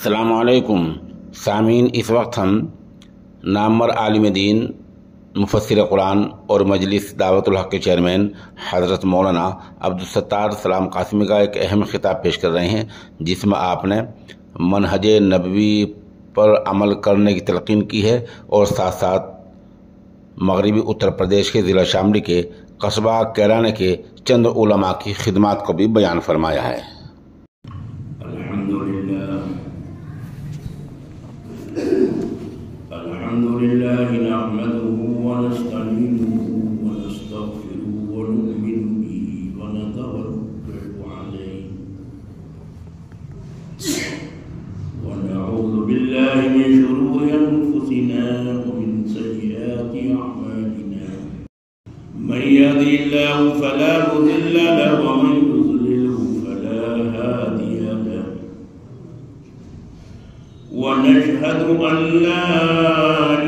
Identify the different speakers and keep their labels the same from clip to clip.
Speaker 1: السلام علیکم سامعین، اس وقت ہم نامور عالم دین، مفسر قرآن اور مجلس دعوت الحق کے چیئرمین حضرت مولانا عبدالستار سلام قاسمی کا ایک اہم خطاب پیش کر رہے ہیں، جس میں آپ نے منہج نبوی پر عمل کرنے کی تلقین کی ہے اور ساتھ ساتھ مغربی اتر پردیش کے ضلع شاملی کے قصبہ کیرانے کے چند علماء کی خدمات کو بھی بیان فرمایا ہے۔
Speaker 2: الحمد لله نحمده ونستعينه ونستغفره ونؤمن به ونتوكل عليه ونعوذ بالله من شرور أنفسنا ومن سيئات أعمالنا من يهده الله فلا مضل له ومن يضلله فلا هادي له ونشهد أن لا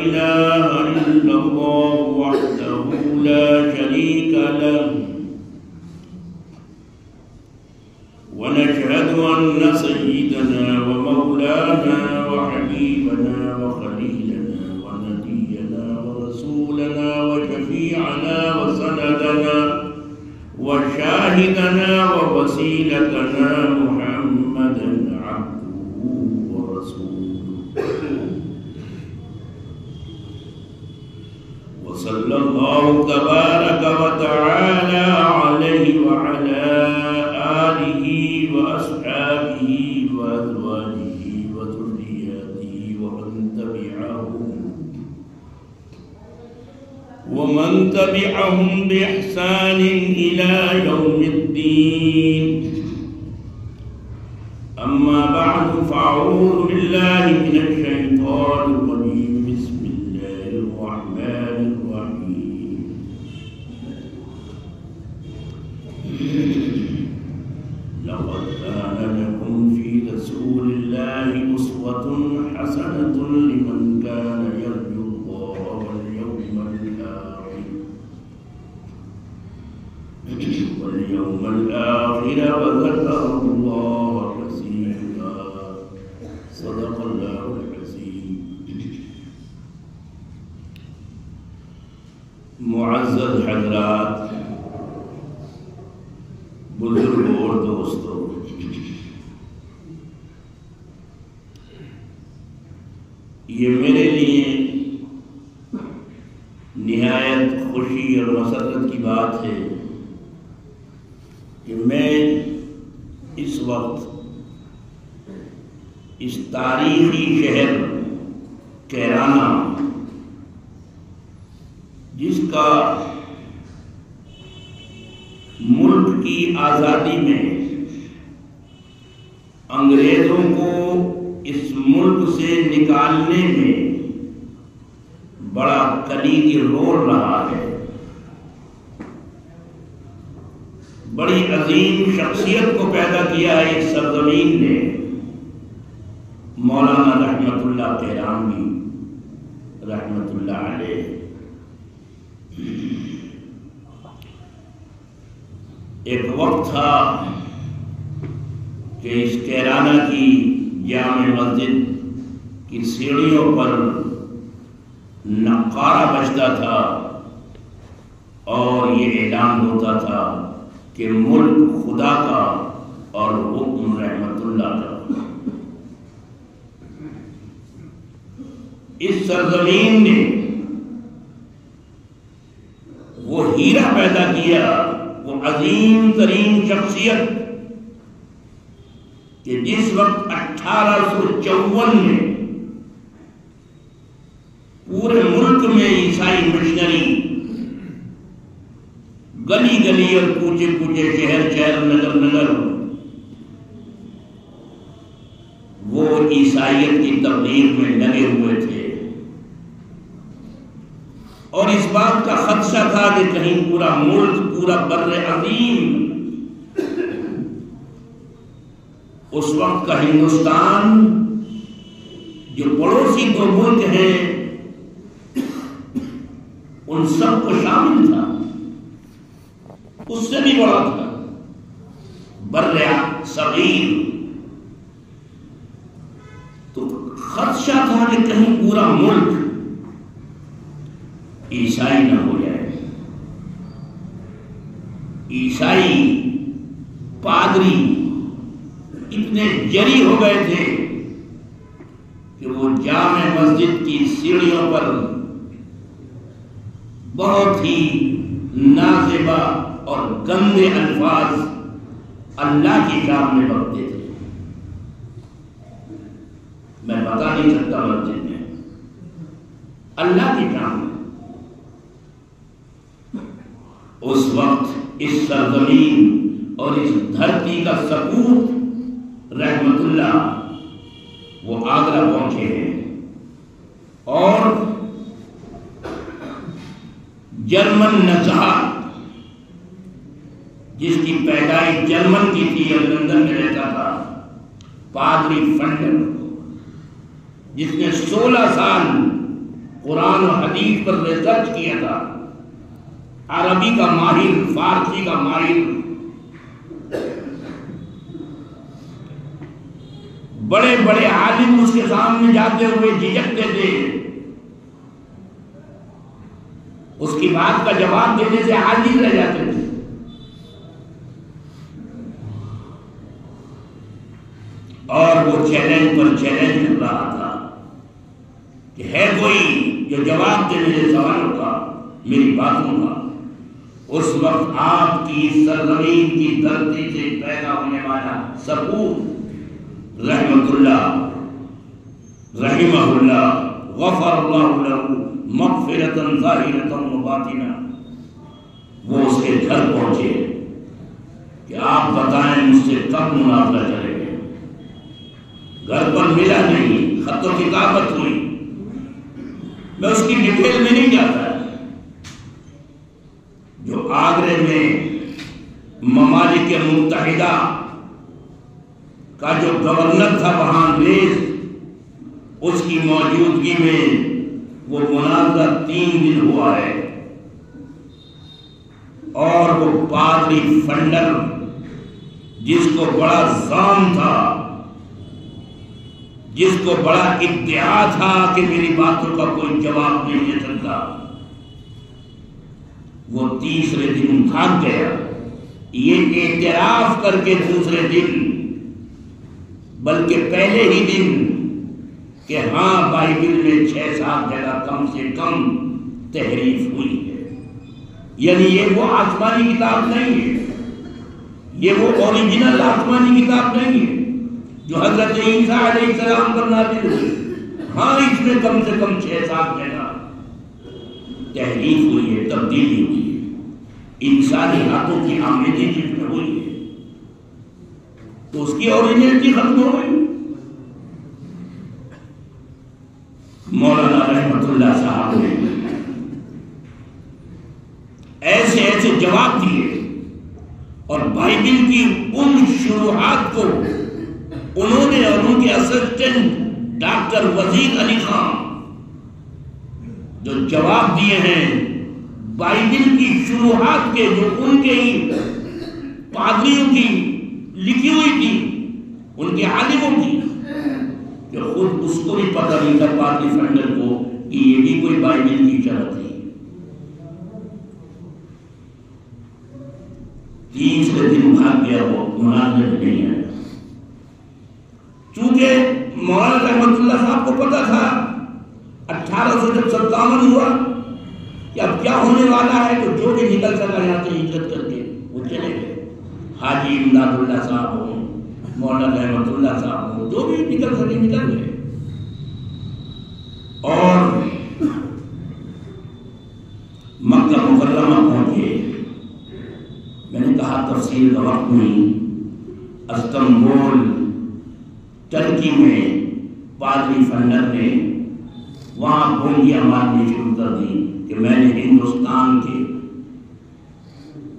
Speaker 2: إله إلا الله وحده لا شريك له ونشهد أن سيدنا ومولانا وحبيبنا وخليلنا ونبينا ورسولنا وشفيعنا وسندنا وشاهدنا ووسيلتنا محمدا عبده ورسوله وصلى الله تبارك وتعالى عليه وعلى آله وأصحابه وأزواجه وذرياته ومن تبعهم بإحسان إلى يوم الدين. أما بعد فأعوذ بالله من الشيطان الرجيم. بسم الله الرحمن الرحيم. لقد كان لكم في رسول الله أسوة حسنة لمن كان يرجو الله واليوم الآخر وذكر الله كثيرا. صدق الله العظيم. معزز حضرات، بزرگ اور دوستوں، یہ میرے لیے نہایت خوشی اور مسرت کی بات ہے کہ میں اس وقت اس تاریخی شہر کیرانہ، جس کا ملک کی آزادی میں انگریزوں کو اس ملک سے نکالنے میں بڑا کلیدی رول رہا ہے، بڑی عظیم شخصیت کو پیدا کیا ہے اس سرزمین نے، مولانا رحمت اللہ کیرانوی رحمت اللہ علیہ. ایک وقت تھا کہ اس کیرانہ کی جامع مسجد کی سیڑھیوں پر نقارہ بجتا تھا اور یہ اعلان ہوتا تھا کہ ملک خدا کا اور حکم رحمت اللہ کا. اس سرزمین نے وہ ہیرا پیدا کیا، وہ عظیم ترین شخصیت کہ جس وقت 1854 میں پورے ملک میں عیسائی مشنری گلی گلی اور کوچے کوچے، شہر شہر، نگر نگر وہ عیسائیت کی تبلیغ میں لگے ہوئے تھے، اور اس بات کا خدشہ تھا کہ کہیں پورا ملک، پورا بر عظیم، اس وقت کا ہندوستان جو پڑوسی دو ملک ہیں ان سب کو شامل تھا، اس سے بھی بڑا تھا بر صغیر. تو خدشہ تھا کہ کہیں پورا ملک عیسائی نہ ہو جائے. عیسائی پادری اتنے جری ہو گئے تھے کہ وہ جامع مسجد کی سیڑھیوں پر بہت ہی نازیبا اور گندے الفاظ اللہ کی شان میں بکتے تھے. میں بتا نہیں سکتا مسجد میں اللہ کی شان میں. اس وقت اس سرزمین اور اس دھرتی کا سپوت رحمت اللہ وہ آگرہ پہنچے ہیں اور جرمن نژاد جس کی پیدائش جرمن کی تھی اور لندن میں رہتا تھا، پادری فنڈر، جس نے 16 سال قرآن و حدیث پر ریسرچ کیا تھا، عربی کا ماہر، فارسی کا ماہر، بڑے بڑے عالم اس کے سامنے جاتے ہوئے جھجکتے تھے، اس کی بات کا جواب دینے سے عاجز رہ جاتے تھے. اور وہ چیلنج پر چیلنج کر رہا تھا کہ ہے کوئی جو جواب دے میرے سوالوں کا، میری باتوں کا. اس وقت آپ کی سرزمین کی دھرتی سے پیدا ہونے والا سپوت رحمت اللہ رحمہ اللہ غفر اللہ لہ مغفرۃ ظاہرۃ و باطنہ، وہ اس کے گھر پہنچے کہ آپ بتائیں مجھ سے کب مناظرہ کریں گے. گھر پر ملا نہیں، خط و کتابت ہوئی. میں اس کی ڈیٹیل میں نہیں جاتا. جو آگرے میں ممالک متحدہ کا جو گورنر تھا وہاں انگریز، اس کی موجودگی میں وہ مناظرہ 3 دن ہوا ہے. اور وہ پادری فنڈر جس کو بڑا زام تھا، جس کو بڑا ادعا تھا کہ میری باتوں کا کوئی جواب نہیں دے سکتا، وہ تیسرے دن بھاگ گیا. یہ اعتراف کر کے دوسرے دن، بلکہ پہلے ہی دن، کہ ہاں بائبل میں 6-7 جگہ کم سے کم تحریف ہوئی ہے. یعنی یہ وہ آسمانی کتاب نہیں ہے، یہ وہ اوریجنل آسمانی کتاب نہیں ہے جو حضرت عیسیٰ علیہ السلام پر نازل ہوئی. ہاں اس میں کم سے کم 6-7 جگہ تحریف ہوئی ہے، تبدیلی ہوئی ہے، انسانی ہاتھوں کی آمیزی جس میں ہوئی ہے، تو اس کی اوریجنلٹی ختم ہو گئی. مولانا رحمت اللہ صاحب نے ایسے ایسے جواب دیے، اور بائبل کی ان شروحات کو انہوں نے اور ان کے اسسٹنٹ ڈاکٹر وزیر علی خان جو جواب دیے ہیں بائبل کی شروحات کے، جو ان کے ہی پادریوں کی لکھی ہوئی تھی، ان کے عالموں کی، کہ خود اس کو بھی پتہ نہیں تھا پادری فنڈر کو کہ یہ بھی کوئی بائبل کی شرط ہے. تیسرے دن بھاگ گیا، وہ مناظرے میں نہیں آیا. چونکہ مولانا رحمت اللہ صاحب کو پتا تھا 1857 ہوا کہ اب کیا ہونے والا ہے، تو جو بھی نکل سکا یہاں سے ہجرت کر کے وہ چلے گئے. حاجی امداد اللہ صاحب ہوں، مولانا رحمت اللہ صاحب ہوں، جو بھی نکل سکے نکل گئے. اور مکہ مکرمہ پہنچے. میں نے کہا تفصیل کا وقت نہیں. استنبول ترکی میں پادری فنڈر نے وہاں گونگیاں مارنی شروع کر دی کہ میں نے ہندوستان کے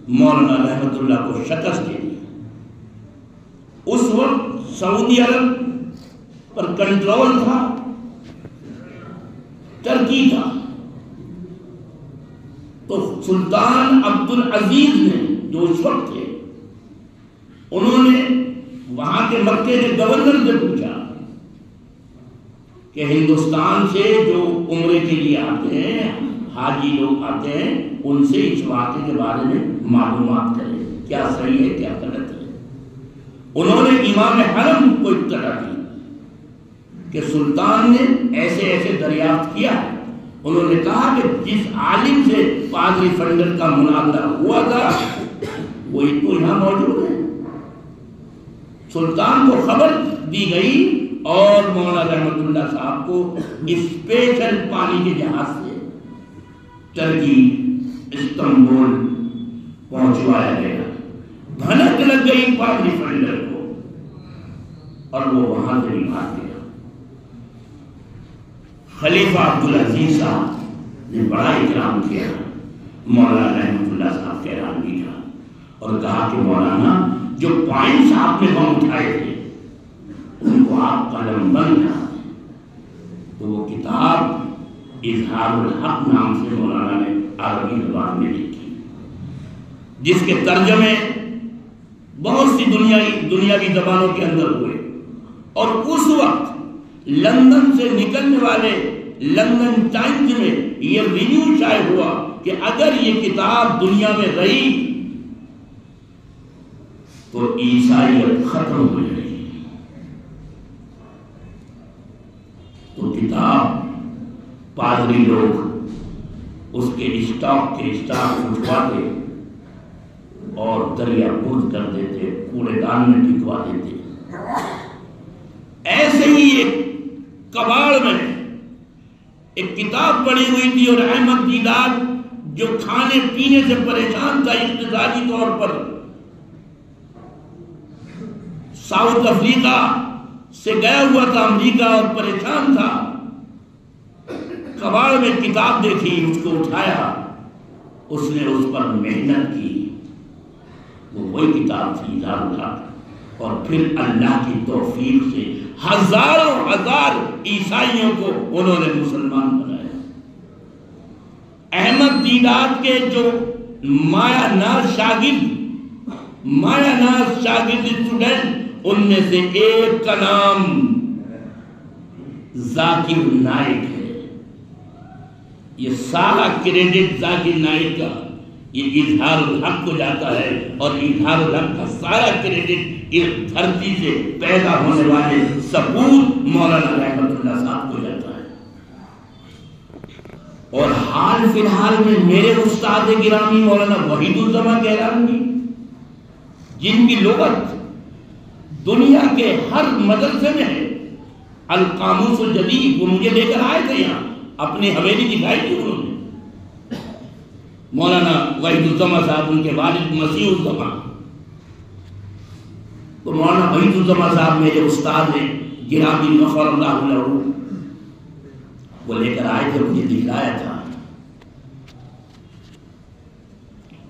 Speaker 2: مولانا رحمت اللہ کو شکست دے دی. اس وقت سعودی عرب پر کنٹرول تھا، ترکی تھا. تو سلطان عبد العزیز نے جو اس وقت تھے، انہوں نے وہاں کے مکے کے گورنر سے پوچھا کہ ہندوستان سے جو عمرے کے لیے آتے ہیں حاجی لوگ آتے ہیں ان سے اس واقعے کے بارے میں معلومات کریں کیا صحیح ہے کیا غلط ہے۔ انہوں نے امام حرم کو اطلاع دی کہ سلطان نے ایسے ایسے دریافت کیا ہے۔ انہوں نے کہا کہ جس عالم سے پادری فنڈر کا مناظرہ ہوا تھا وہی تو یہاں موجود ہے۔ سلطان کو خبر دی گئی اور مولانا رحمت اللہ صاحب کو اسپیشل پانی کے جہاز سے ترکی استنبول پہنچوایا گیا۔ بھنک لگ گئی پادری فنڈر کو اور وہ وہاں سے بھی بھاگ گیا۔ خلیفہ عبدالعزیز صاحب نے بڑا اکرام کیا، مولانا رحمت اللہ صاحب کا اعلان بھی کیا اور کہا کہ مولانا جو پوائنٹس آپ نے ہم اٹھائے تھے ان کو آپ قلم بند کرا دیں۔ تو وہ کتاب اظہار الحق نام سے مولانا نے عربی زبان میں لکھی، جس کے ترجمے بہت سی دنیاوی زبانوں کے اندر ہوئے، اور اس وقت لندن سے نکلنے والے لندن ٹائمز میں یہ ریویو شائع ہوا کہ اگر یہ کتاب دنیا میں رہی تو عیسائیت ختم ہو جائے گی۔ تو کتاب پادری لوگ اس کے اسٹاک اٹھواتے اور دریا برد کر دیتے، کوڑے دان میں پھینکوا دیتے۔ ایسے ہی ایک کباڑ میں ایک کتاب پڑھی ہوئی تھی اور احمد دیدار جو کھانے پینے سے پریشان تھا اقتصادی طور پر، ساؤتھ افریقہ سے گیا ہوا تھا امریکہ اور پریشان تھا، کباڑ میں کتاب دیکھی، اس کو اٹھایا، اس نے اس پر محنت کی، وہ وہی کتاب تھی اظہار الحق، اور پھر اللہ کی توفیق سے ہزاروں ہزار عیسائیوں کو انہوں نے مسلمان بنایا۔ احمد دیدار کے جو مایا ناز شاگرد اسٹوڈنٹ، ان میں سے ایک کا نام ذاکر نائک ہے۔ یہ سارا کریڈٹ ذاکر نائک کا یہ اظہار الحق کو جاتا ہے، اور اظہار الحق کا سارا کریڈٹ اس دھرتی سے پیدا ہونے والے سپوت مولانا رحمت اللہ صاحب کو جاتا ہے۔ اور حال فی الحال میں میرے استاد گرامی مولانا وحید الزماں کہرانوی، جن کی لغت دنیا کے ہر مدرسے میں ہے، القاموس الجدید، وہ مجھے لے کر آئے تھے یہاں، اپنی حویلی دکھائی تھی انہوں نے۔ مولانا وحید الزماں صاحب ان کے والد مسیح الزماں، تو مولانا وحید الزماں صاحب میرے استاد ہیں گرامی غفر اللہ لہ، وہ لے کر آئے تھے، مجھے دکھلایا تھا۔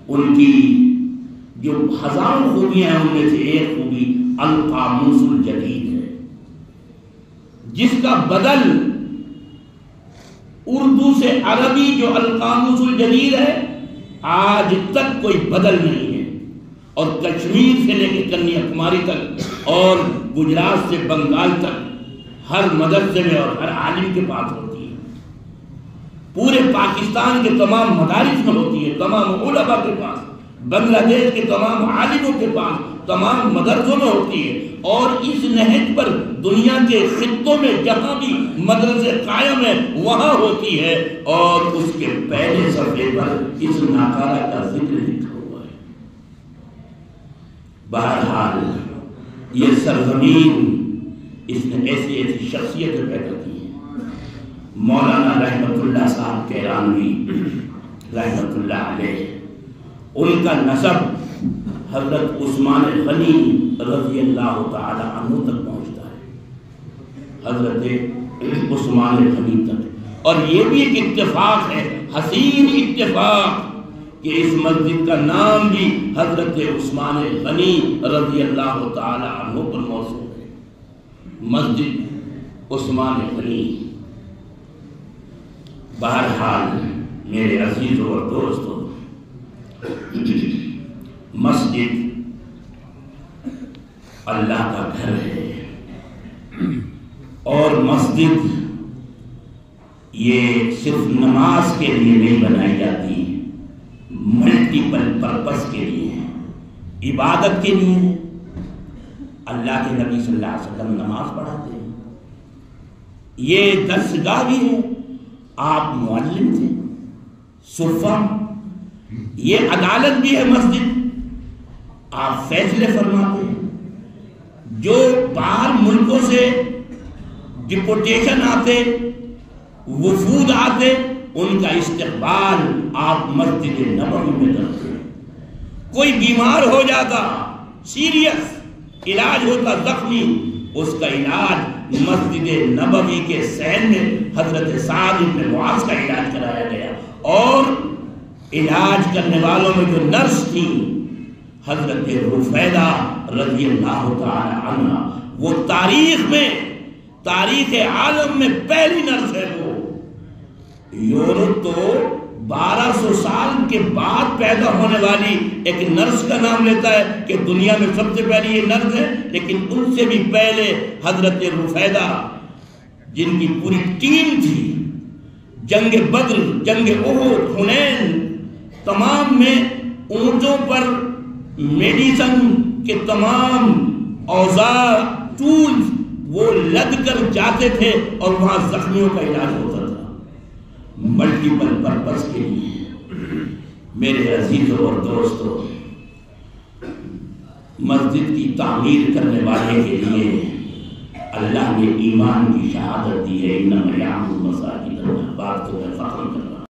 Speaker 2: ان کی جو ہزاروں خوبیاں ہیں ان میں سے ایک خوبی القاموس الجدید ہے، جس کا بدل اردو سے عربی جو القاموس الجدید ہے آج تک کوئی بدل نہیں ہے، اور کشمیر سے لے کے کنیا کماری تک اور گجرات سے بنگال تک ہر مدرسے میں اور ہر عالم کے پاس ہوتی ہے، پورے پاکستان کے تمام مدارس میں ہوتی ہے، تمام علماء کے پاس، بنگلہ دیش کے تمام عالموں کے پاس، تمام مدرسوں میں ہوتی ہے، اور اس نہج پر دنیا کے خطوں میں جہاں بھی مدرسے قائم ہیں وہاں ہوتی ہے، اور اس کے پہلے صفحے پر اس ناکارہ کا ذکر لکھا ہوا ہے۔ بہرحال یہ سرزمین اس نے ایسی ایسی شخصیتیں پیدا کی ہیں۔ مولانا رحمت اللہ صاحب کہرانوی رحمت اللہ علیہ، ان کا نسب حضرت عثمان غنی رضی اللہ تعالی عنہ تک پہنچتا ہے، حضرت عثمان غنی تک۔ اور یہ بھی ایک اتفاق ہے، حسین اتفاق، کہ اس مسجد کا نام بھی حضرت عثمان غنی رضی اللہ تعالی عنہ پر موصول ہے، مسجد عثمان غنی۔ بہرحال میرے عزیزوں اور دوستوں، مسجد اللہ کا گھر ہے، اور مسجد یہ صرف نماز کے لیے نہیں بنائی جاتی، ملٹیپل پرپس کے لیے ہے، عبادت کے لیے ہے۔ اللہ کے نبی صلی اللہ علیہ وسلم نماز پڑھاتے ہیں، یہ درسگاہ بھی ہے، آپ معلم تھے، صفہ، یہ عدالت بھی ہے مسجد، آپ فیصلے فرماتے ہیں۔ جو باہر ملکوں سے ڈپوٹیشن آتے، وفود آتے، ان کا استقبال آپ مسجد نبوی میں کرتے۔ کوئی بیمار ہو جاتا، سیریس علاج ہوتا، زخمی، اس کا علاج مسجد نبوی کے صحن میں حضرت سعد بن معاذ کا علاج کرایا گیا، اور علاج کرنے والوں میں جو نرس تھی حضرت رفیدہ رضی اللہ تعالی عنہ، وہ تاریخ میں، تاریخ عالم میں پہلی نرس ہے۔ وہ یورپ تو 1200 سال کے بعد پیدا ہونے والی ایک نرس کا نام لیتا ہے کہ دنیا میں سب سے پہلی یہ نرس ہے، لیکن ان سے بھی پہلے حضرت رفیدہ، جن کی پوری ٹیم تھی، جنگ بدر، جنگ احد، حنین، تمام میں اونٹوں پر میڈیسن کے تمام اوزار، ٹولز وہ لد کر جاتے تھے اور وہاں زخمیوں کا علاج ہوتا تھا، ملٹیپل پرپس کے لیے۔ میرے عزیزوں اور دوستوں، مسجد کی تعمیر کرنے والے کے لیے اللہ نے ایمان کی شہادت دی ہے، انما یعمر مساجد اللہ، بات کو میں ختم کرتا ہوں۔